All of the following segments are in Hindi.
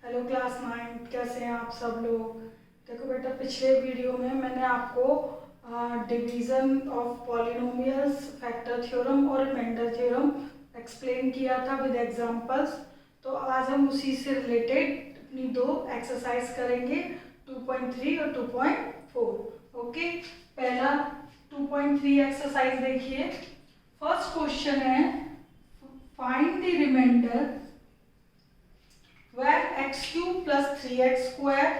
हेलो क्लास 9, कैसे हैं आप सब लोग। देखो बेटा, पिछले वीडियो में मैंने आपको division of polynomials, factor theorem और रिमाइंडर थ्योरम एक्सप्लेन किया था विद एग्जांपल्स। तो आज हम उसी से रिलेटेड अपनी दो एक्सरसाइज करेंगे, 2.3 और 2.4। ओके, पहला 2.3 एक्सरसाइज देखिए। फर्स्ट क्वेश्चन है, find the remainder where x cube plus 3x square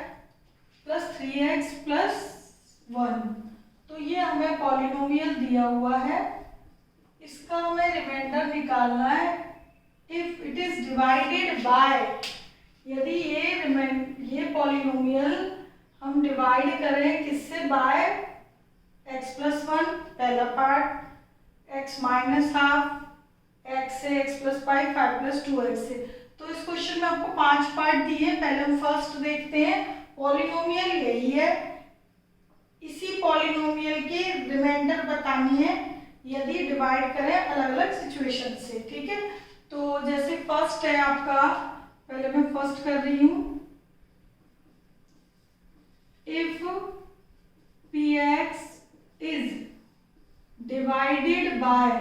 plus 3x plus 1। तो ये हमें पॉलिनोमियल दिया हुआ है, इसका हमें रिमाइंडर निकालना है। If it is divided bye, यदि ये पॉलिनोमियल हम डिवाइड करें किससे, बाय x प्लस 1 पहला part, x minus half, x से x प्लस 5, 5 प्लस 2x से। तो इस क्वेश्चन में आपको 5 पार्ट दिए। पहले हम फर्स्ट देखते हैं। पॉलिनोमियल यही है, इसी पॉलिनोमियल की रिमाइंडर बतानी है यदि डिवाइड करें अलग अलग सिचुएशन से। ठीक है, तो जैसे फर्स्ट है आपका, पहले मैं फर्स्ट कर रही हूं। If px is divided by,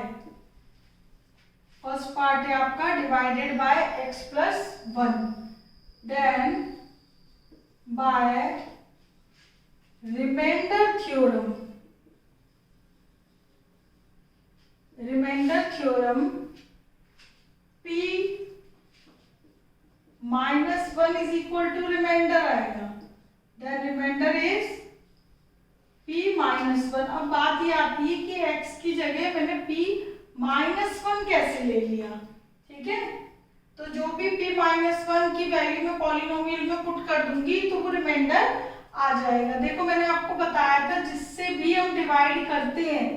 first part है आपका divided by x plus 1, then by remainder theorem. Remainder theorem p minus 1 is equal to remainder आएगा, then remainder is p minus 1। अब बात ये आती है कि x की जगह मैंने p माइनस 1 कैसे ले लिया। ठीक है, तो जो भी p माइनस 1 की वैल्यू में पॉलिनोमियल में पुट कर दूंगी तो वो रिमाइंडर आ जाएगा। देखो मैंने आपको बताया था, जिससे भी हम डिवाइड करते हैं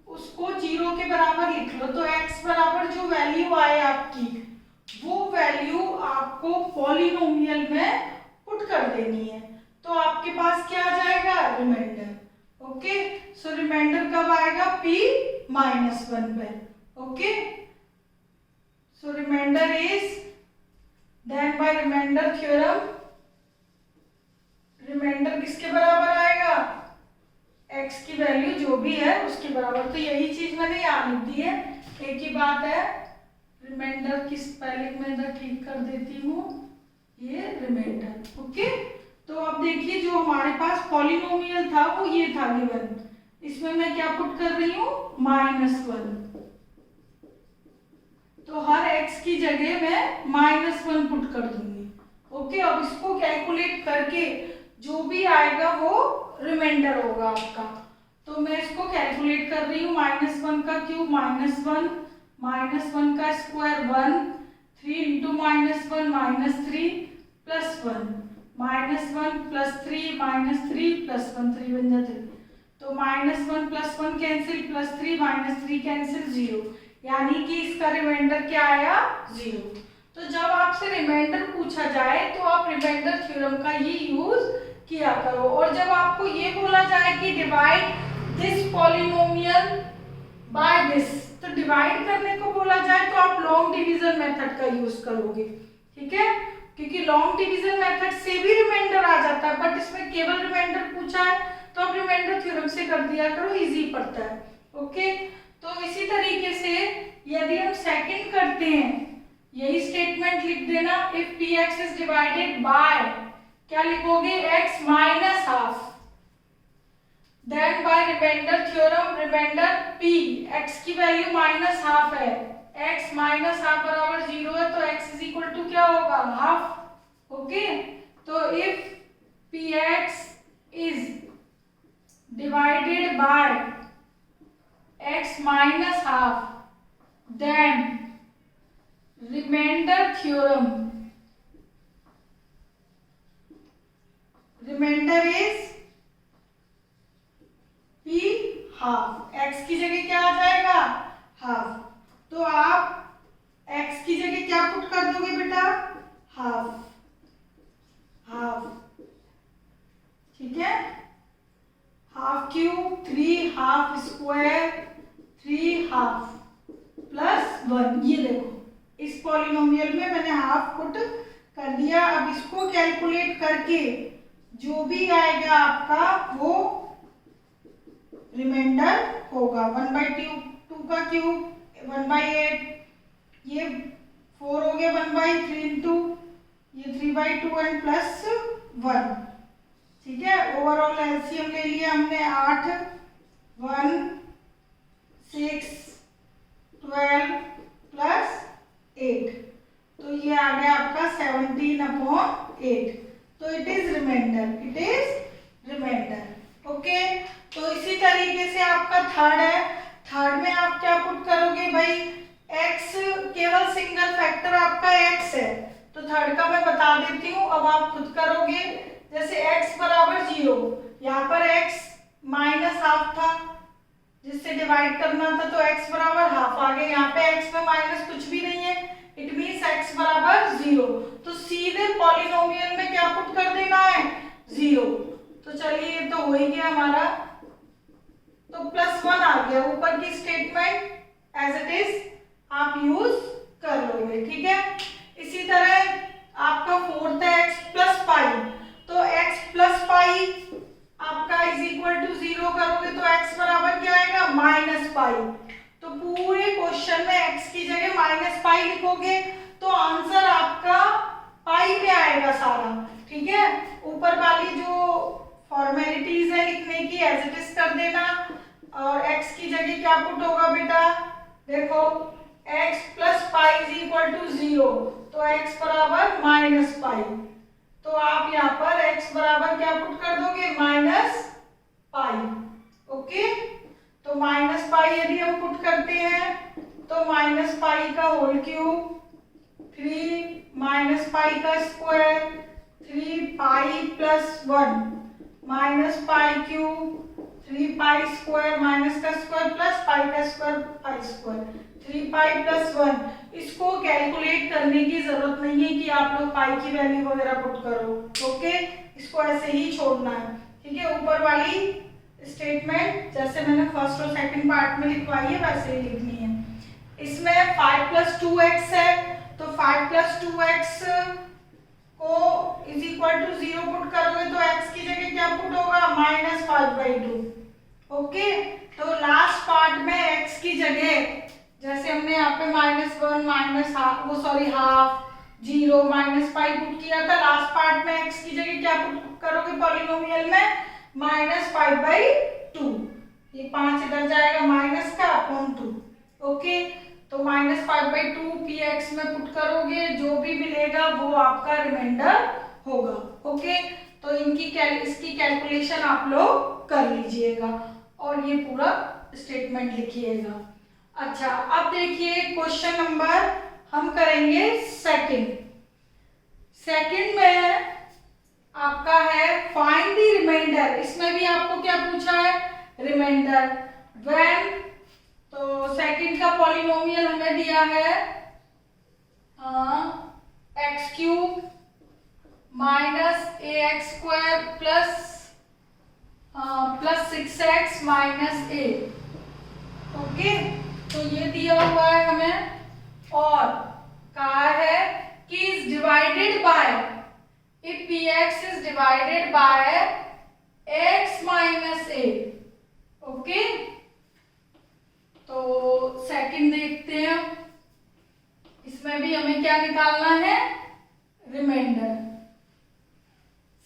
उसको 0 के बराबर लिख लो। तो x बराबर जो वैल्यू आए आपकी, वो वैल्यू आपको पॉलिनोमियल में पुट कर देनी है, तो आपके पास क्या आ जाएगा, रिमाइंडर। ओके, सो रिमाइंडर कब आएगा, p माइनस 1 पे। Okay, so remainder is, then by remainder theorem remainder किसके बराबर आएगा, x की वैल्यू जो भी है उसके बराबर। तो यही चीज मैंने यहाँ लिख दी है, एक ही बात है। रिमाइंडर किस, पहले मैं इधर ठीक कर देती हूँ, ये रिमाइंडर। ओके, तो अब देखिए जो हमारे पास पॉलिनोमियल था वो ये था गिवन, इसमें मैं क्या पुट कर रही हूँ, माइनस 1। तो हर x की जगह मैं माइनस 1 पुट कर दूंगी। ओके, अब इसको कैलकुलेट करके जो भी आएगा वो रिमाइंडर होगा आपका। तो मैं इसको कैलकुलेट कर रही हूँ, माइनस 1 का क्यूब माइनस 1, माइनस 1 का square 1, 3 into minus 1 minus 3 plus 1, minus 1 plus 3 minus 3 plus 1, 3 बन जाते। तो minus 1 plus 1 cancel, plus 3 minus 3 cancel, 0, यानी कि इसका रिमाइंडर क्या आया, 0। तो जब आपसे रिमाइंडर पूछा जाए तो आप रिमाइंडर थ्योरम का ही यूज किया करो। और जब आपको ये बोला जाए कि divide this polynomial by this, तो डिवाइड करने को बोला जाए तो आप लॉन्ग डिवीजन मेथड का यूज करोगे। ठीक है, क्योंकि लॉन्ग डिवीजन मेथड से भी रिमाइंडर आ जाता है, बट इसमें केवल रिमाइंडर पूछा है तो आप रिमाइंडर थ्योरम से कर दिया करो, इजी पड़ता है। ओके, तो इसी तरीके से यदि हम सेकंड करते हैं, यही स्टेटमेंट लिख देना। If px is divided by, क्या लिखोगे, x minus half, then by remainder theorem remainder p, x की वैल्यू माइनस हाफ है, x माइनस हाफ बराबर 0 है, तो x इज इक्वल टू क्या होगा, हाफ। ओके, तो if px is divided by x minus half, then remainder theorem remainder is p half. x की जगह क्या आ जाएगा, हाफ, तो आप x की जगह क्या पुट कर दोगे बेटा, हाफ, हाफ। ठीक है, half cube 3, half square 3, half plus 1। ये देखो इस पॉलिनोमियल में मैंने हाफ पुट कर कर दिया। अब इसको कैलकुलेट करके जो भी आएगा आपका वो रिमाइंडर होगा। 1/2 का क्यूब 1/8, ये 4 हो गया 1/3 इंटू ये 3/2 एंड प्लस 1। ठीक है, ओवरऑल एलसीएम ले लिया हमने 8, 1, 6, 12 प्लस 8, तो ये आ गया आपका 17/8। तो इट इज रिमाइंडर। ओके, तो इसी तरीके से आपका थर्ड है। थर्ड में आप क्या पुट करोगे भाई, x केवल सिंगल फैक्टर आपका x है, तो थर्ड का मैं बता देती हूँ, अब आप खुद करोगे। जैसे x बराबर 0, यहाँ पर x -½ था जिससे डिवाइड करना था, तो x बराबर ½ आ गया। यहाँ पे x में माइनस कुछ भी नहीं है, इट मीन्स x बराबर 0। तो सीधे पॉलिनोमियल में क्या पुट कर देना है, 0। तो चलिए ये तो हो ही गया हमारा, तो +1 आ गया। ऊपर की स्टेटमेंट एज इट इज आप यूज कर लोगे। ठीक है, इसी तरह आपका फोर्थ है x + पाई, तो x + पाई आपका इज इक्वल टू 0 करोगे तो x बराबर क्या आएगा, -π। तो पूरे क्वेश्चन में x की जगह -π लिखोगे तो आंसर आपका पाई पे आएगा सारा। ठीक है, ऊपर वाली जो फॉर्मेलिटीज है लिखने की एज इट इज कर देना, और x की जगह क्या पुट होगा बेटा, देखो x + π इज इक्वल टू 0, तो x बराबर -π। तो आप यहाँ पर x बराबर क्या पुट कर दोगे, -π। ओके, तो -π यदि हम पुट करते हैं तो -π का होल क्यूब 3 -π का स्क्वायर 3π + 1 -π क्यूब 3π स्क्वायर माइनस का स्क्वायर प्लस पाई का स्क्वायर पाई स्क्वायर 3π + 1। इसको कैलकुलेट करने की जरूरत नहीं है कि आप लोग पाई की वैल्यू वगैरह पुट करो। ओके, इसको ऐसे ही छोड़ना है। ठीक है, ऊपर वाली स्टेटमेंट जैसे मैंने फर्स्ट और सेकंड पार्ट में लिखवाई है वैसे ही लिखनी है। इसमें 5 + 2x है, तो 5 + 2x को इज इक्वल टू 0 पुट करोगे तो x की जगह क्या पुट होगा, -5/2। ओके, तो लास्ट पार्ट में x की जगह जैसे हमने यहाँ पे -1 ½ 0 -π पुट किया था, लास्ट पार्ट में x की जगह क्या पुट करोगे पॉलिनोमियल में, -5/2। ये 5 इधर जाएगा माइनस का अपॉन 2। ओके, तो -5/2 px में पुट करोगे, जो भी मिलेगा वो आपका रिमाइंडर होगा। ओके, तो इसकी कैलकुलेशन आप लोग कर लीजिएगा और ये पूरा स्टेटमेंट लिखिएगा। अच्छा, अब देखिए क्वेश्चन नंबर हम करेंगे सेकंड में आपका है फाइंड द रिमाइंडर। इसमें भी आपको क्या पूछा है, रिमाइंडर व्हेन। तो सेकंड का पॉलिनोमियल हमें दिया है x³ -ax² plus 6x - a। Okay, तो ये दिया हुआ है हमें और कहा है कि is divided bye, if px is divided by x - a। Okay, तो सेकंड देखते हैं, इसमें भी हमें क्या निकालना है, रिमाइंडर।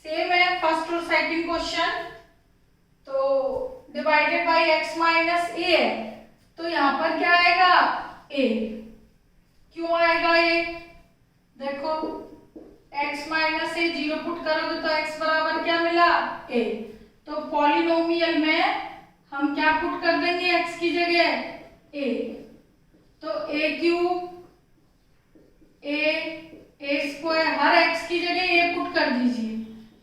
सेम है फर्स्ट और सेकंड क्वेश्चन। तो डिवाइडेड बाय x - a है, तो यहाँ पर क्या आएगा, a। क्यों आएगा ये, देखो x - a 0 पुट करोगे तो x बराबर क्या मिला, a। तो पॉलिनोमियल में हम क्या पुट कर देंगे x की जगह, a। तो a³ a² हर x की जगह a पुट कर दीजिए,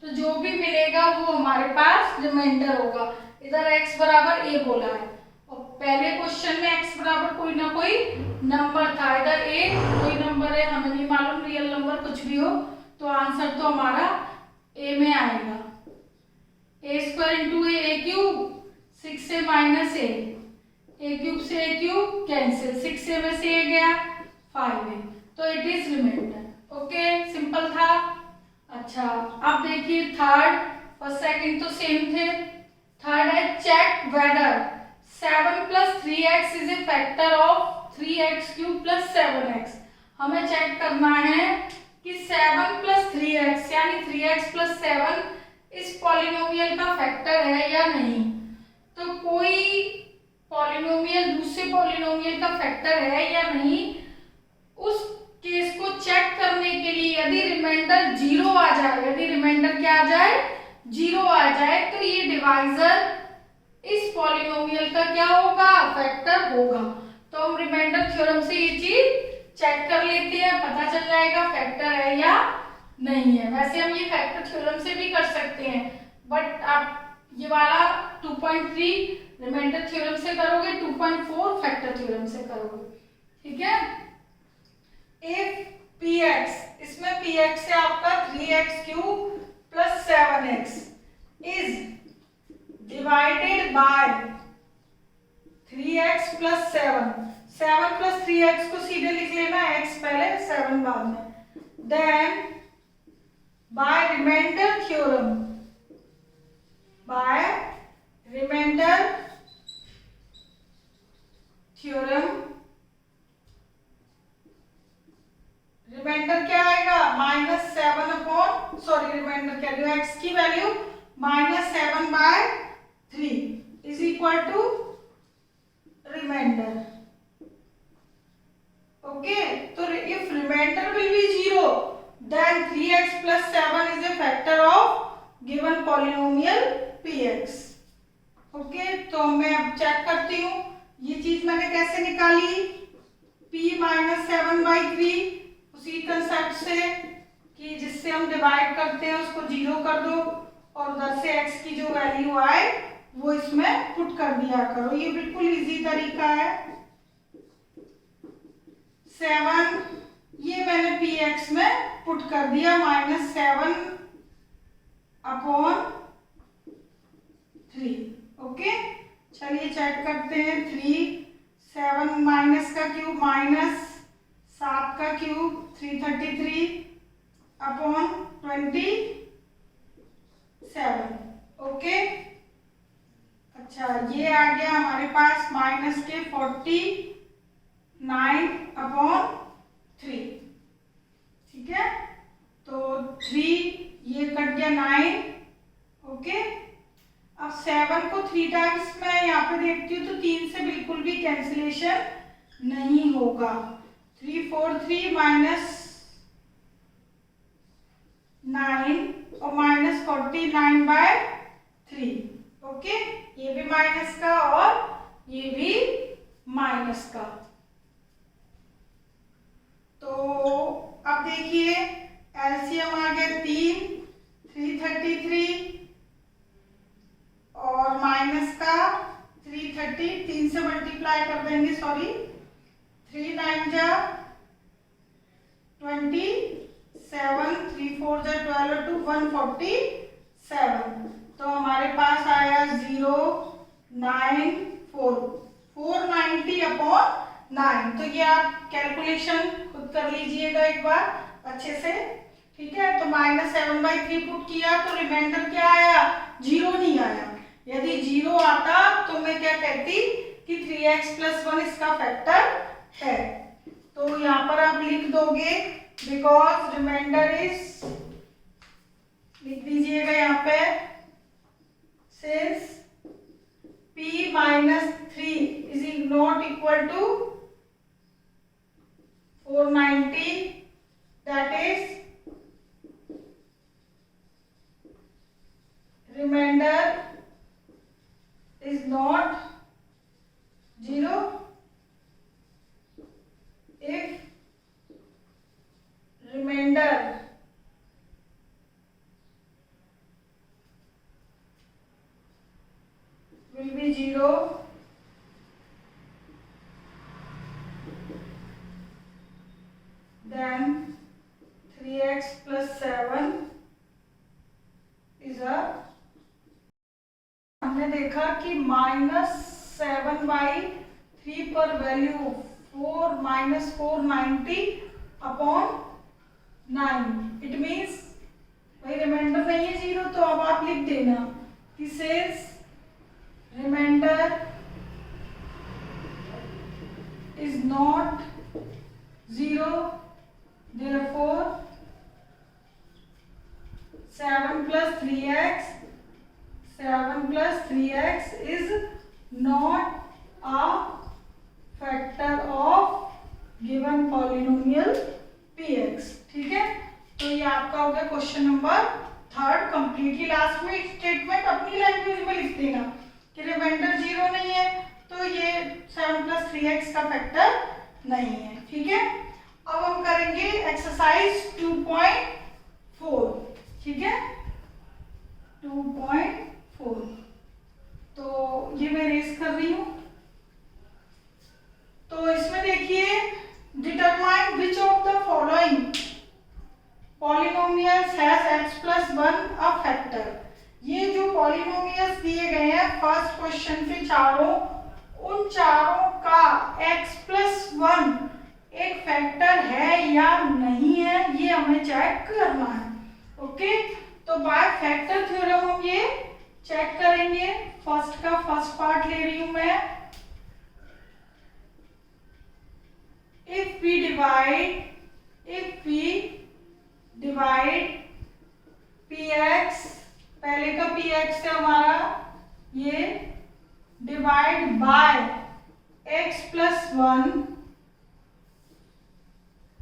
तो जो भी मिलेगा वो हमारे पास रिमाइंडर होगा। इधर x बराबर a बोला है और पहले क्वेश्चन में x बराबर कोई ना कोई नंबर था, इधर a कोई नंबर है, हमें नहीं मालूम रियल नंबर कुछ भी हो, तो आंसर तो हमारा a में आएगा। a² × a³ 6a - a, a³ से a³ कैंसिल, 6a में से a गया 5a, तो it is remainder. Okay, simple था। अच्छा, अब देखिए थर्ड, फर्स्ट सेकंड तो सेम थे। थर्ड है check whether 7 + 3x is a factor of 3x³ + 7x। हमें चेक करना है कि 7 + 3x यानी 3x + 7 इस पॉलिनोमियल का फैक्टर है या नहीं। तो कोई पॉलिनोमियल दूसरे पॉलिनोमियल का फैक्टर है या नहीं, उस केस को चेक करने के लिए यदि रिमाइंडर 0 आ जाए, यदि रिमाइंडर क्या आ जाए, 0 आ जाए, तो ये डिवाइजर इस पॉलिनोमियल का क्या होगा, फैक्टर होगा। तो हम रिमाइंडर थ्योरम से ये चीज चेक कर लेते हैं, पता चल जाएगा फैक्टर है या नहीं है। वैसे हम ये फैक्टर थ्योरम से भी कर सकते हैं, बट आप ये वाला 2.3 रिमाइंडर थ्योरम से करोगे, 2.4 फैक्टर थ्योरम से करोगे, ठीक है। इफ px, इसमें px है आपका 3x³ + 7x is divided bye 3x + 7। 7 + 3x को सीधे लिख लेना, x पहले 7 बाद में। Then by remainder theorem, by remainder theorem, remainder क्या आएगा, -7 सॉरी रिमाइंडर क्या है, x की value -7/3 is equal to remainder. Okay, तो if remainder will be 0 then 3x + 7 is a factor of given polynomial px। Okay, तो मैं अब चेक करती हूँ ये चीज मैंने कैसे निकाली, p -7/3 उसी कंसेप्ट से कि जिससे हम डिवाइड करते हैं उसको 0 कर दो और उधर से x की जो वैल्यू आए वो इसमें पुट कर दिया करो। ये बिल्कुल इजी तरीका है। 7 ये मैंने px में पुट कर दिया, -7/3। ओके, चलिए चेक करते हैं। 3 7 माइनस का क्यूब -7 का क्यूब 333/27। ओके, अच्छा ये आ गया हमारे पास -49/3। ठीक है, तो 3 ये कट गया 9। ओके, अब 7 को 3 टाइम्स मैं यहाँ पे देखती हूँ तो 3 से बिल्कुल भी कैंसिलेशन नहीं होगा। 3 4 3 -9 और -49/3। ओके, ये भी माइनस का और ये भी माइनस का। तो अब देखिए एलसीएम आ गया 333 और माइनस का 330, 3 से मल्टीप्लाई कर देंगे, सॉरी 3 9 जा 27, 3 4 जा 12 2 147। तो हमारे पास आया 490/9। तो ये आप कैलकुलेशन खुद कर लीजिएगा एक बार अच्छे से, ठीक है। तो -7/3 पुट किया तो रिमाइंडर क्या आया, 0 नहीं आया। यदि 0 आता तो मैं क्या कहती कि 3x + 1 इसका फैक्टर है। तो यहाँ पर आप लिख दोगे बिकॉज रिमाइंडर इज, लिख दीजिएगा यहाँ पे, since p -3 is not equal to 490, that is remainder is not 0 if remainder will be 0 then 3x + 7 is a, हमने देखा कि -7/3 पर वैल्यू 4 -490/9 9। इट मीन्स भाई रिमाइंडर नहीं है 0, तो अब आप लिख देना this is remainder is not 0, therefore 7 plus 3x is not a factor of given polynomial px। ठीक है, तो ये आपका हो गया क्वेश्चन नंबर 3 कंप्लीटली। लास्ट में स्टेटमेंट अपनी लैंग्वेज में लिख देना कि रिमाइंडर 0 नहीं है तो ये 7 plus 3x का फैक्टर नहीं है। ठीक है, अब हम करेंगे एक्सरसाइज 2.4। ठीक है, 2.4 तो ये मैं रेस कर रही हूं। तो इसमें देखिए determine which of the following polynomials has x plus 1 a factor. ये जो पॉलिनोमियल्स दिए गए हैं फर्स्ट क्वेश्चन के चारों, उन चारों का x plus 1 एक फैक्टर है या नहीं है ये हमें चेक करना है। ओके, तो बाय फैक्टर थ्योरम हम ये चेक करेंगे। फर्स्ट का फर्स्ट पार्ट ले रही हूं मैं। इफ वी डिवाइड px, पहले का px है हमारा, ये divide by x plus 1,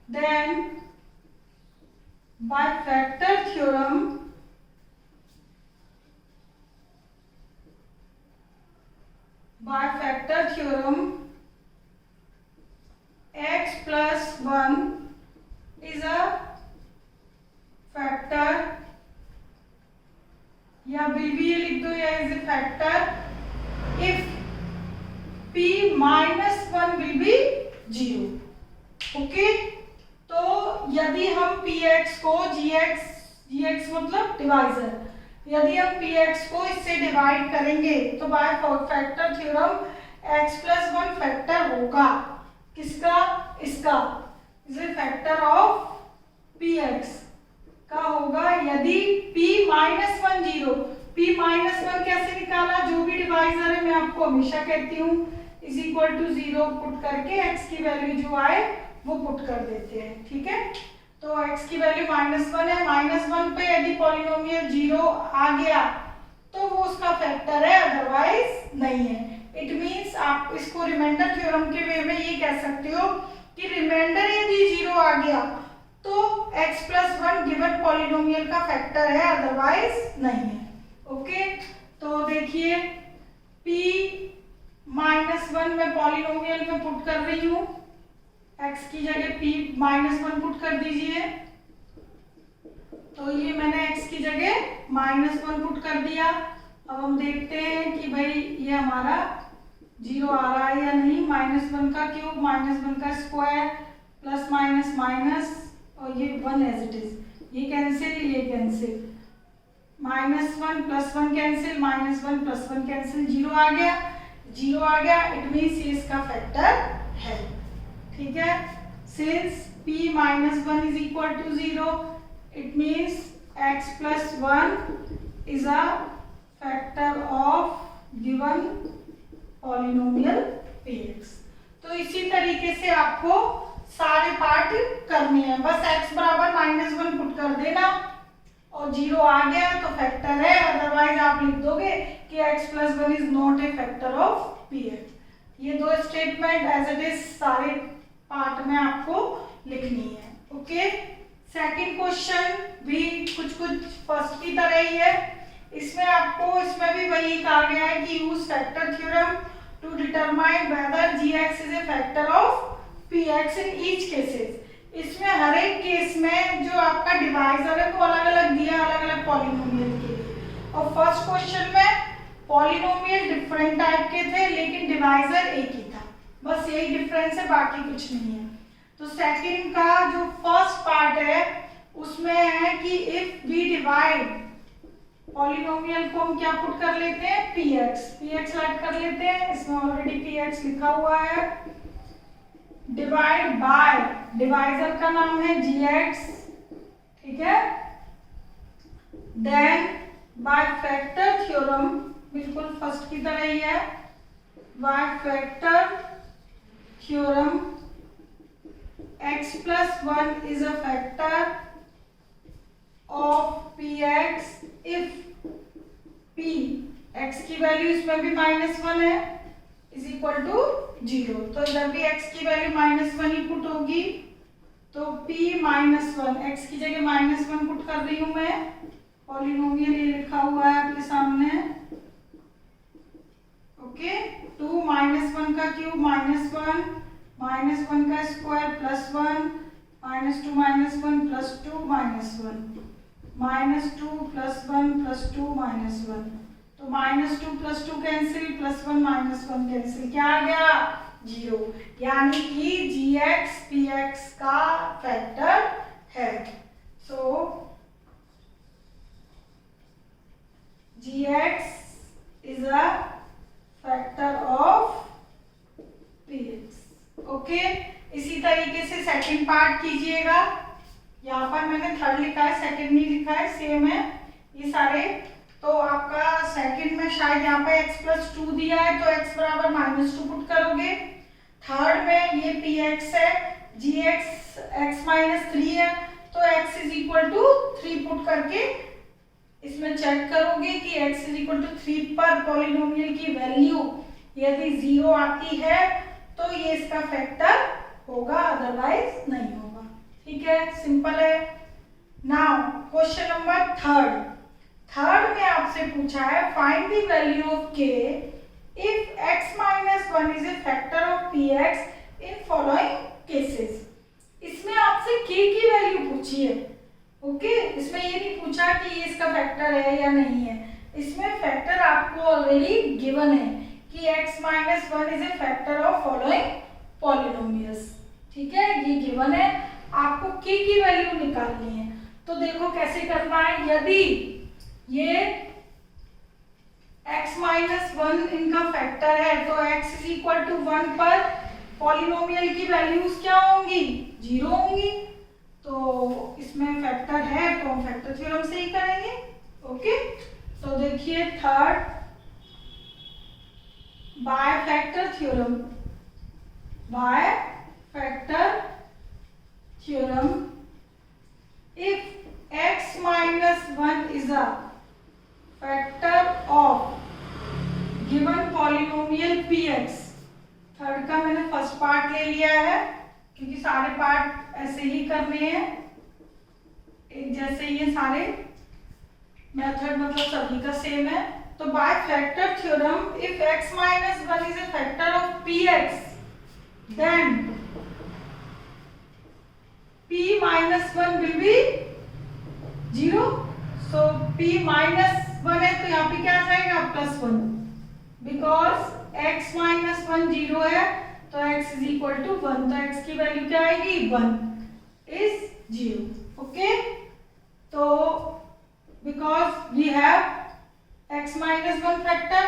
then by factor theorem x plus 1 is a factor, या will be ये लिख दो, या is a factor if p minus 1 will be 0। Okay, तो यदि हम px को gx मतलब डिवाइजर, यदि हम px को इससे डिवाइड करेंगे तो by factor theorem x plus 1 factor होगा किसका, इसका, is a factor of px का होगा यदि p minus 1 0। p minus 1 कैसे निकाला, जो भी डिवाइजर है मैं आपको हमेशा कहती हूँ इज इक्वल टू 0 पुट करके x की वैल्यू जो आए वो पुट कर देते हैं। ठीक है, तो x की वैल्यू -1 है, -1 पे यदि पॉलिनोमियल 0 आ गया तो वो उसका फैक्टर है, अदरवाइज नहीं है। इट मींस आप इसको रिमाइंडर थ्योरम के वे में ये कह सकते हो कि रिमाइंडर यदि 0 आ गया तो x plus 1 गिवन पॉलिनोमियल का फैक्टर है, अदरवाइज नहीं है। ओके, तो देखिए p -1 में पॉलिनोमियल में पुट कर रही हूँ, x की जगह p -1 पुट कर दीजिए। तो ये मैंने x की जगह -1 पुट कर दिया। अब हम देखते हैं कि भाई ये हमारा 0 आ रहा है या नहीं। -1 का क्यूब, -1 का स्क्वायर, प्लस माइनस माइनस, और ये 1 एज इट इज, ये कैंसिल, ये कैंसिल, -1 + 1 कैंसिल, -1 + 1 कैंसिल, 0 आ गया, 0 आ गया। इट मीन्स ये इसका फैक्टर है। ठीक है, since p -1 is equal to 0, it means x plus 1 is a factor of given polynomial px। तो इसी तरीके से आपको सारे पार्ट करने हैं। बस x बराबर -1 पुट कर देना और 0 आ गया तो फैक्टर है, अदरवाइज आप लिख दोगे कि x plus 1 is not a factor of px। ये दो स्टेटमेंट एज इट इज सारे पार्ट में आपको लिखनी है। ओके, सेकंड क्वेश्चन भी कुछ फर्स्ट की तरह ही है। इसमें आपको इसमें भी वही कहा गया है कि use factor theorem to determine whether gx is a factor of px in each cases. इसमें हर एक केस में जो आपका डिवाइजर है वो अलग अलग दिया, अलग अलग पॉलिनोमियल के लिए। और फर्स्ट क्वेश्चन में पॉलिनोमियल डिफरेंट टाइप के थे लेकिन डिवाइजर एक ही था, बस यही डिफरेंस है, बाकी कुछ नहीं है। तो सेकंड का जो फर्स्ट पार्ट है उसमें है कि इफ वी डिवाइड पॉलिनोमियल को हम क्या पुट कर लेते हैं, px ऐड कर लेते हैं, इसमें ऑलरेडी px लिखा हुआ है। डिवाइड बाय, डिवाइजर का नाम है gx, ठीक है। देन बाय फैक्टर थ्योरम, बिल्कुल फर्स्ट की तरह ही है, by factor theorem x plus 1 is a factor of px if p, x की वैल्यू इसमें भी -1 है, इज इक्वल टू 0। तो इधर भी x की वैल्यू -1 ही पुट होगी, तो p -1, x की जगह -1 पुट कर रही हूं मैं, पॉलिनोमियल ये लिखा हुआ है आपके सामने, ओके। 2 -1 का क्यूब -1, -1 का स्क्वायर +1, -2 -1 +2 -1, -2 +1 +2 -1, तो -2 +2 कैंसिल, +1 -1 कैंसिल, क्या आ गया 0, यानी कि gx px का फैक्टर है। सो gx is a factor of px, okay. इसी तरीके से सेकंड पार्ट कीजिएगा, यहाँ पर मैंने थर्ड लिखा है, सेकंड नहीं लिखा है, सेम है ये सारे। तो आपका सेकंड में शायद यहाँ पे x + 2 दिया है, तो x बराबर -2 पुट करोगे। थर्ड में ये px है, gx x - 3 है, तो x = 3 पुट करके इसमें चेक करोगे कि x = 3 पर पॉलिनोमियल की वैल्यू यदि 0 आती है तो ये इसका फैक्टर होगा, अदरवाइज नहीं होगा, ठीक है, सिंपल है। नाउ क्वेश्चन नंबर थर्ड में आपसे पूछा है find the value of k if x - 1 is a factor of px in following cases. इसमें आपसे k की वैल्यू पूछी है, ओके। इसमें ये नहीं पूछा कि ये इसका फैक्टर है या नहीं है, इसमें फैक्टर आपको ऑलरेडी गिवन है कि x - 1 is a factor of following polynomials, ठीक है, ये गिवन है, आपको k की वैल्यू निकालनी है। तो देखो कैसे करना है, यदि ये x - 1 इनका फैक्टर है तो x = 1 पर पॉलिनोमियल की वैल्यूज क्या होंगी, 0 होंगी, तो इसमें फैक्टर है तो हम फैक्टर थ्योरम से ही करेंगे, ओके। तो देखिए third, by factor theorem if x - 1 is a factor of given polynomial px, third का मैंने फर्स्ट पार्ट ले लिया है क्योंकि सारे पार्ट ऐसे ही करने हैं, एक जैसे ये सारे मेथड मतलब सभी का सेम है। तो by factor theorem if x - 1 is a factor of px then p - 1 will be 0। so p - 1 है तो यहाँ पे क्या आ जाएगा +1, बिकॉज x - 1 0 है तो x = 1, तो x की वैल्यू क्या आएगी 1 इज 0, ओके। तो because we have x - 1 factor,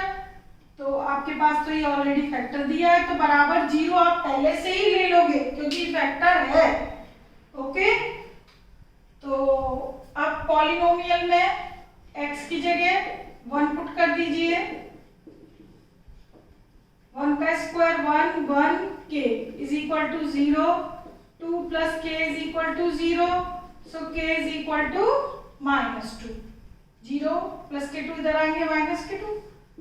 तो आपके पास तो ये ऑलरेडी फैक्टर दिया है, तो बराबर 0 आप पहले से ही ले लोगे क्योंकि फैक्टर है, ओके। तो अब पॉलिनोमियल में x की जगह 1 पुट कर दीजिए, 1 का square 1 k is equal to 0, 2 + k is equal to 0, so k is equal to -2, 0 + k2 इधर आएंगे -k2,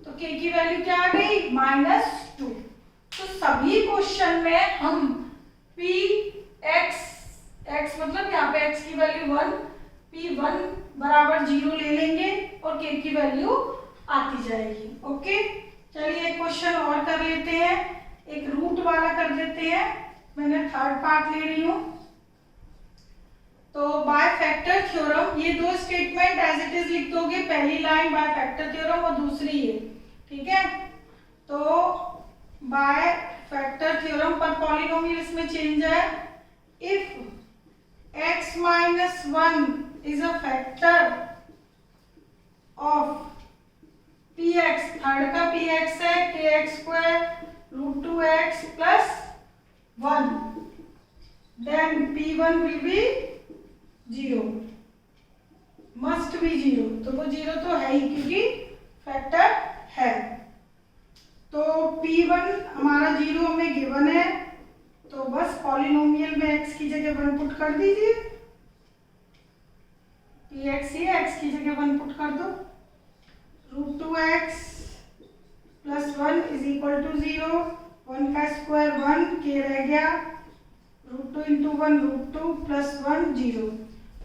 तो k की वैल्यू क्या आ गई -2। तो सभी क्वेश्चन में हम x मतलब यहाँ पे x की वैल्यू 1, p1 बराबर 0 ले लेंगे और k की वैल्यू आती जाएगी, ओके। चलिए क्वेश्चन और कर लेते हैं, एक रूट वाला कर लेते हैं, मैंने थर्ड पार्ट ले रही हूं। तो बाय फैक्टर थ्योरम, ये दो स्टेटमेंट एज इट इज लिख दोगे, पहली लाइन बाय फैक्टर थ्योरम और दूसरी ये, ठीक है। तो बाय फैक्टर थ्योरम पर पॉलिनोमियल इसमें चेंज है, if x - 1 is a factor of px, third का px है kx² √2x + 1, then p1 will be 0, must be 0, तो वो 0 तो है ही क्योंकि फैक्टर है। तो P1 हमारा 0 हमें गिवन है, तो बस पॉलिनोमियल में x की जगह 1 पुट कर दीजिए। Px ही है, x की जगह 1 पुट कर दो। √2x + 1 = 0, 1 का स्क्वायर 1, k रह गया, √2 × 1 √2 + 1 0।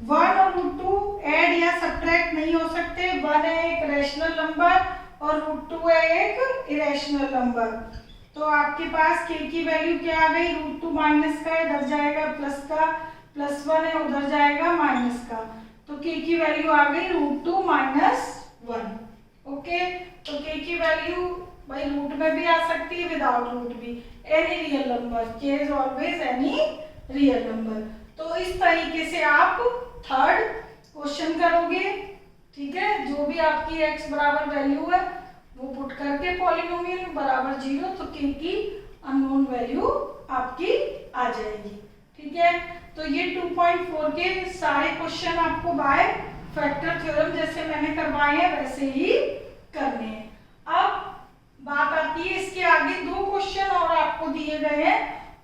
1 और √2 ऐड या सब्ट्रैक्ट नहीं हो सकते। 1 है एक रैशनल नंबर और √2 है एक इरेशनल नंबर। तो आपके पास k की वैल्यू क्या आ गई, √2 माइनस का इधर जाएगा प्लस का, +1 है उधर जाएगा माइनस का, तो k की वैल्यू आ गई √2 - 1। ओके, तो k की वैल्यू भाई रूट में भी आ सकती है, विदाउट रूट भी, any real number, k is always any real number. तो इस तरीके से आप थर्ड क्वेश्चन करोगे, ठीक है। जो भी आपकी x बराबर वैल्यू है वो पुट करके पॉलिनोमियल बराबर 0, तो k की अननोन वैल्यू आपकी आ जाएगी, ठीक है। तो ये 2.4 के सारे क्वेश्चन आपको बाय फैक्टर थ्योरम जैसे मैंने करवाए हैं वैसे ही करने हैं। अब बात आती है इसके आगे 2 क्वेश्चन और आपको दिए गए हैं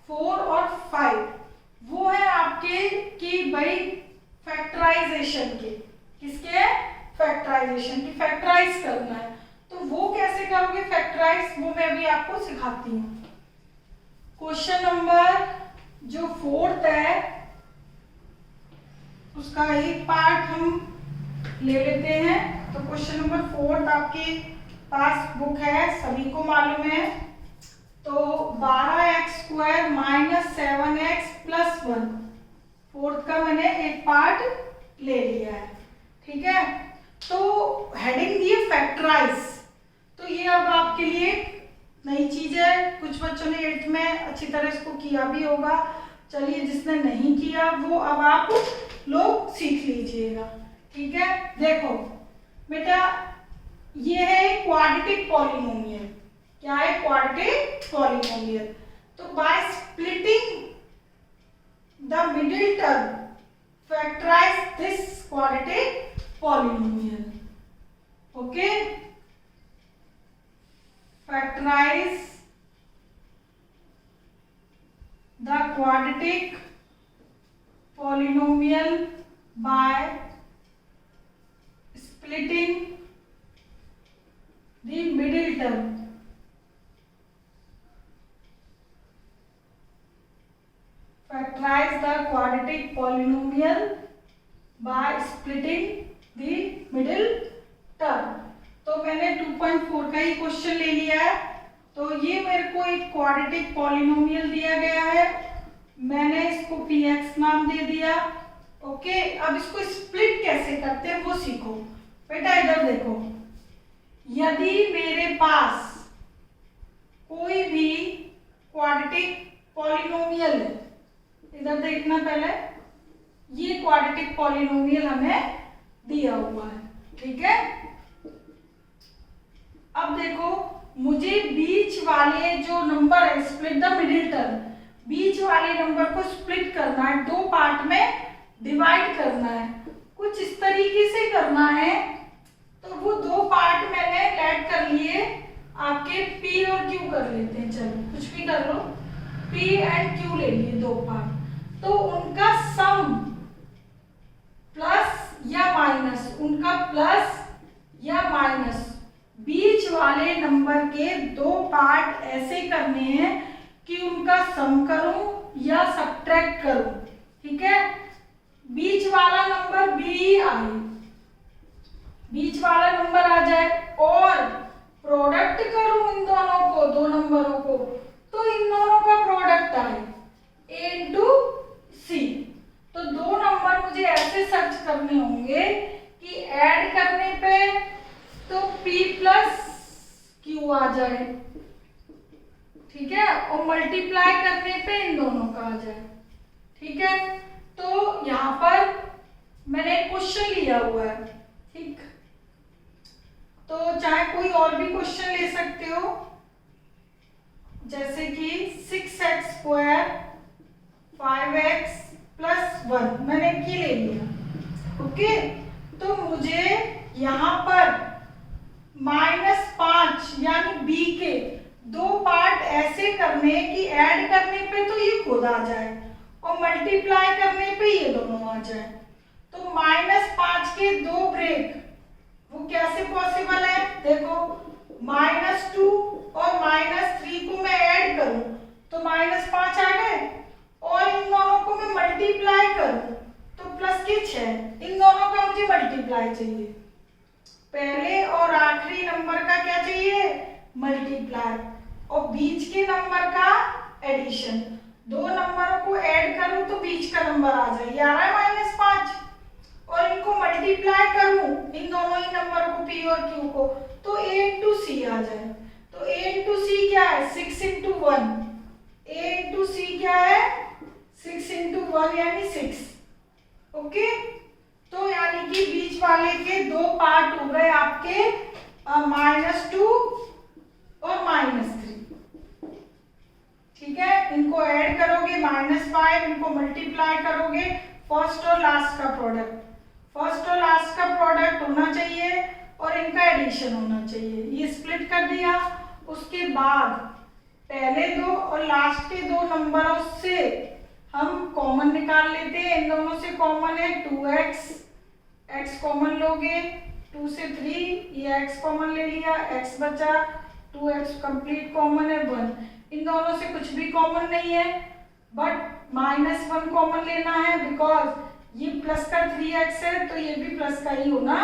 4 और 5। वो है आपके कि भाई फैक्टराइजेशन के, किसके, फैक्टराइजेशन की, फैक्टराइज करना है। तो वो कैसे करोगे फैक्टराइज, वो मैं भी आपको सिखाती हूँ। क्वेश्चन नंबर जो 4th है उसका एक पार्ट हम ले लेते हैं। तो क्वेश्चन नंबर 4th आपके पास बुक है, सभी को मालूम है। तो 12x² - 7x + 1, 4th का मैंने एक पार्ट ले लिया है, ठीक है। तो हेडिंग दी है फैक्टराइज, तो ये अब आपके लिए नई चीज है। कुछ बच्चों ने 8th में अच्छी तरह इसको किया भी होगा, चलिए जिसने नहीं किया वो अब आप लोग सीख लीजिएगा, ठीक है। देखो बेटा, ये है क्वाड्रेटिक पॉलिनोमियल। क्या है, क्वाड्रेटिक पॉलिनोमियल। तो by splitting the middle term factorise this quadratic polynomial. Okay, factorise the quadratic polynomial by splitting the middle term. Factorize the quadratic polynomial by splitting the middle term. तो मैंने 2.4 का ही क्वेश्चन ले लिया है। तो ये मेरे को एक क्वाड्रेटिक पॉलिनोमियल दिया गया है, मैंने इसको px नाम दे दिया। ओके, अब इसको स्प्लिट कैसे करते हैं वो सीखो। बेटा इधर देखो, यदि मेरे पास कोई भी क्वाड्रेटिक पॉलिनोमियल है, इधर देखना पहले, ये क्वाड्रेटिक पॉलिनोमियल हमें दिया हुआ है, ठीक है। अब देखो, मुझे बीच वाले जो नंबर है, स्प्लिट द मिडिल टर्म, बीच वाले नंबर को स्प्लिट करना है, 2 पार्ट में डिवाइड करना है। कुछ इस तरीके से करना है। तो वो 2 पार्ट मैंने ऐड कर लिए, आपके P और Q कर लेते हैं, चलो कुछ भी कर लो, P एंड Q ले लिए 2 पार्ट। तो उनका सम प्लस या माइनस, उनका प्लस या माइनस, बीच वाले नंबर के 2 पार्ट ऐसे करने हैं कि उनका सम करूं या सब्ट्रैक्ट करूं, ठीक है। बीच वाला नंबर भी आए, बीच वाला नंबर आ जाए और प्रोडक्ट करूं इन दोनों को, 2 नंबरों को, तो इन दोनों का प्रोडक्ट आए A × C। तो 2 नंबर मुझे ऐसे सर्च करने होंगे कि ऐड करने पे तो P + Q आ जाए, ठीक है, और मल्टीप्लाई करने पे इन दोनों का आ जाए, ठीक है। तो यहाँ पर मैंने क्वेश्चन लिया हुआ है, ठीक। तो चाहे कोई और भी क्वेश्चन ले सकते हो, जैसे कि 6x² 5x + 1, मैंने ये ले लिया, ओके। तो मुझे यहाँ पर -5 यानी b के 2 पार्ट ऐसे करने कि ऐड करने पे तो ये खुद आ जाए और मल्टीप्लाई करने पे ये दोनों आ जाए। तो -5 के 2 ब्रेक वो कैसे पॉसिबल है? देखो -2 और -3 को मैं ऐड करूं तो -5 आ गए और इन दोनों को मैं मल्टीप्लाई करूं तो प्लस के 6। इन दोनों का मुझे मल्टीप्लाई चाहिए। पहले और आखिरी नंबर का क्या चाहिए? मल्टीप्लाई और बीच के नंबर का एडिशन। दो नंबरों को ऐड करूं तो बीच का नंबर आ जाए, ये आ रहा है -5 और इनको मल्टीप्लाई करूं इन दोनों ही नंबरों को p और q को तो a into c आ जाए। तो a into c क्या है? 6 into 1। a into c क्या है? 6 into 1 यानी 6। ओके, तो यानी कि बीच वाले के 2 पार्ट हो गए आपके -2 और -3। ठीक है, इनको ऐड करोगे -5, इनको मल्टीप्लाई करोगे, फर्स्ट और लास्ट का प्रोडक्ट, फर्स्ट और लास्ट का प्रोडक्ट होना चाहिए और इनका एडिशन होना चाहिए। ये स्प्लिट कर दिया। उसके बाद पहले 2 और लास्ट के 2 नंबरों से हम कॉमन निकाल लेते हैं। इन दोनों से कॉमन है 2x, x कॉमन लोगे 2 से 3, ये x कॉमन ले लिया, x बचा, 2x कंप्लीट कॉमन है 1। इन दोनों से कुछ भी कॉमन नहीं है बट -1 कॉमन लेना है बिकॉज ये प्लस का 3x है तो ये भी प्लस का ही होना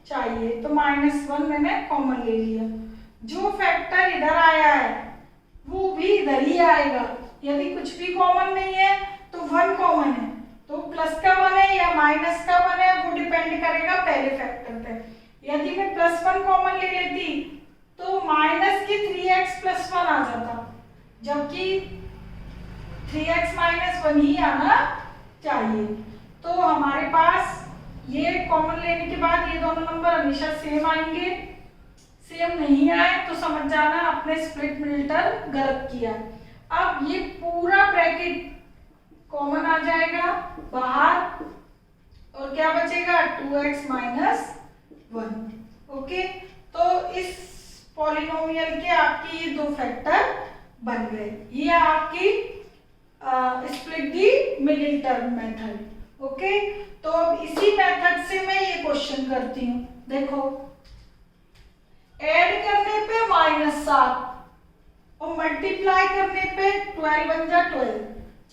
चाहिए। तो -1 मैंने कॉमन ले लिया। जो फैक्टर इधर आया है वो भी इधर ही आएगा। यदि कुछ भी कॉमन नहीं है तो 1 कॉमन है, तो प्लस का 1 है या माइनस का 1 है वो डिपेंड करेगा पहले फैक्टर पे। यदि मैं +1 कॉमन ले लेती तो माइनस की 3x + 1 आ जाता, जबकि 3x - 1 ही आना चाहिए। तो हमारे पास ये कॉमन लेने के बाद ये दोनों नंबर हमेशा सेम आएंगे। सेम नहीं आए तो समझ जाना आपने स्प्लिट मिल्टन गलत किया। अब ये पूरा ब्रैकेट कॉमन आ जाएगा बाहर और क्या बचेगा? 2x - 1। ओके, तो इस पॉलिनोमियल के आपके ये 2 फैक्टर बन गए। ये आपकी स्प्लिट दी मिडिल टर्म मेथड। ओके, तो अब इसी मेथड से मैं ये क्वेश्चन करती हूँ। देखो, ऐड करने पे -7 और मल्टीप्लाई करने पे 12 बन जा 12।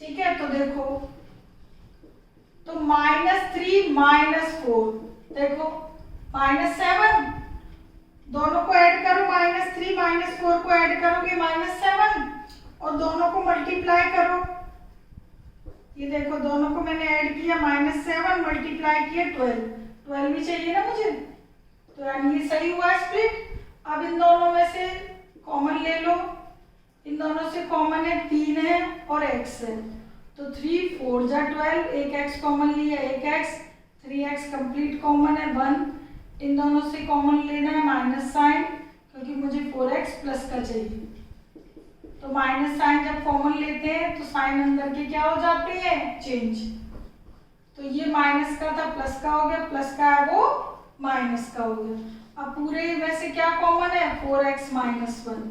ठीक है, तो देखो तो -3 -4, देखो -7, दोनों को ऐड करो, -3 -4 को ऐड करोगे -7 और दोनों को मल्टीप्लाई करो। ये देखो दोनों को मैंने ऐड किया -7 मल्टीप्लाई किया 12 भी चाहिए ना मुझे, तो यानी ये सही हुआ स्प्लिट। अब इन दोनों में से कॉमन ले लो। इन दोनों से कॉमन है 3 है और x है, तो 3 4 जा 12, एक x कॉमन लिया, एक x, 3x कंप्लीट कॉमन है 1। इन दोनों से कॉमन लेना है माइनस साइन क्योंकि मुझे 4x प्लस का चाहिए। तो माइनस साइन जब कॉमन लेते हैं तो साइन अंदर के क्या हो जाते हैं? चेंज। तो ये माइनस का था प्लस का हो गया, प्लस का है वो माइनस का हो गया। अब पूरे में से क्या कॉमन है? 4x - 1।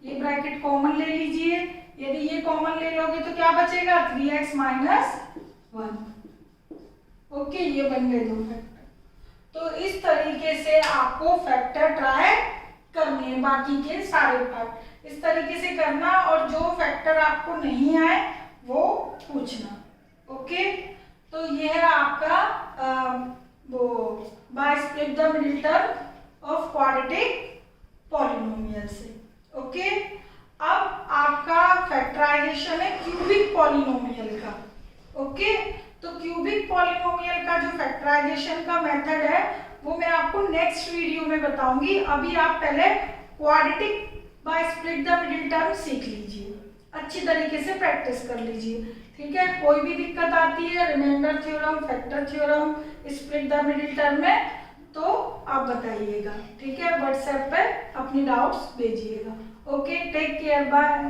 ये ब्रैकेट कॉमन ले लीजिए। यदि ये कॉमन ले लोगे तो क्या बचेगा? 3x - 1। ओके, ये बन गए 2 फैक्टर। तो इस तरीके से आपको फैक्टर ट्राई करने हैं, बाकी के सारे पार्ट इस तरीके से करना और जो फैक्टर आपको नहीं आए वो पूछना। ओके, तो ये है आपका वो by split the middle term of quadratic polynomial से। ओके, अब आपका फैक्टराइजेशन है क्यूबिक पॉलिनोमियल का। ओके, तो क्यूबिक पॉलिनोमियल का जो फैक्टराइजेशन का मेथड है वो मैं आपको नेक्स्ट वीडियो में बताऊंगी। अभी आप पहले quadratic by split the middle term सीख लीजिए, अच्छी तरीके से प्रैक्टिस कर लीजिए। ठीक है, कोई भी दिक्कत आती है remainder theorem, factor theorem, split the middle term में तो आप बताइएगा। ठीक है, व्हाट्सएप पे अपनी डाउट्स भेजिएगा। Okay, take care, bye.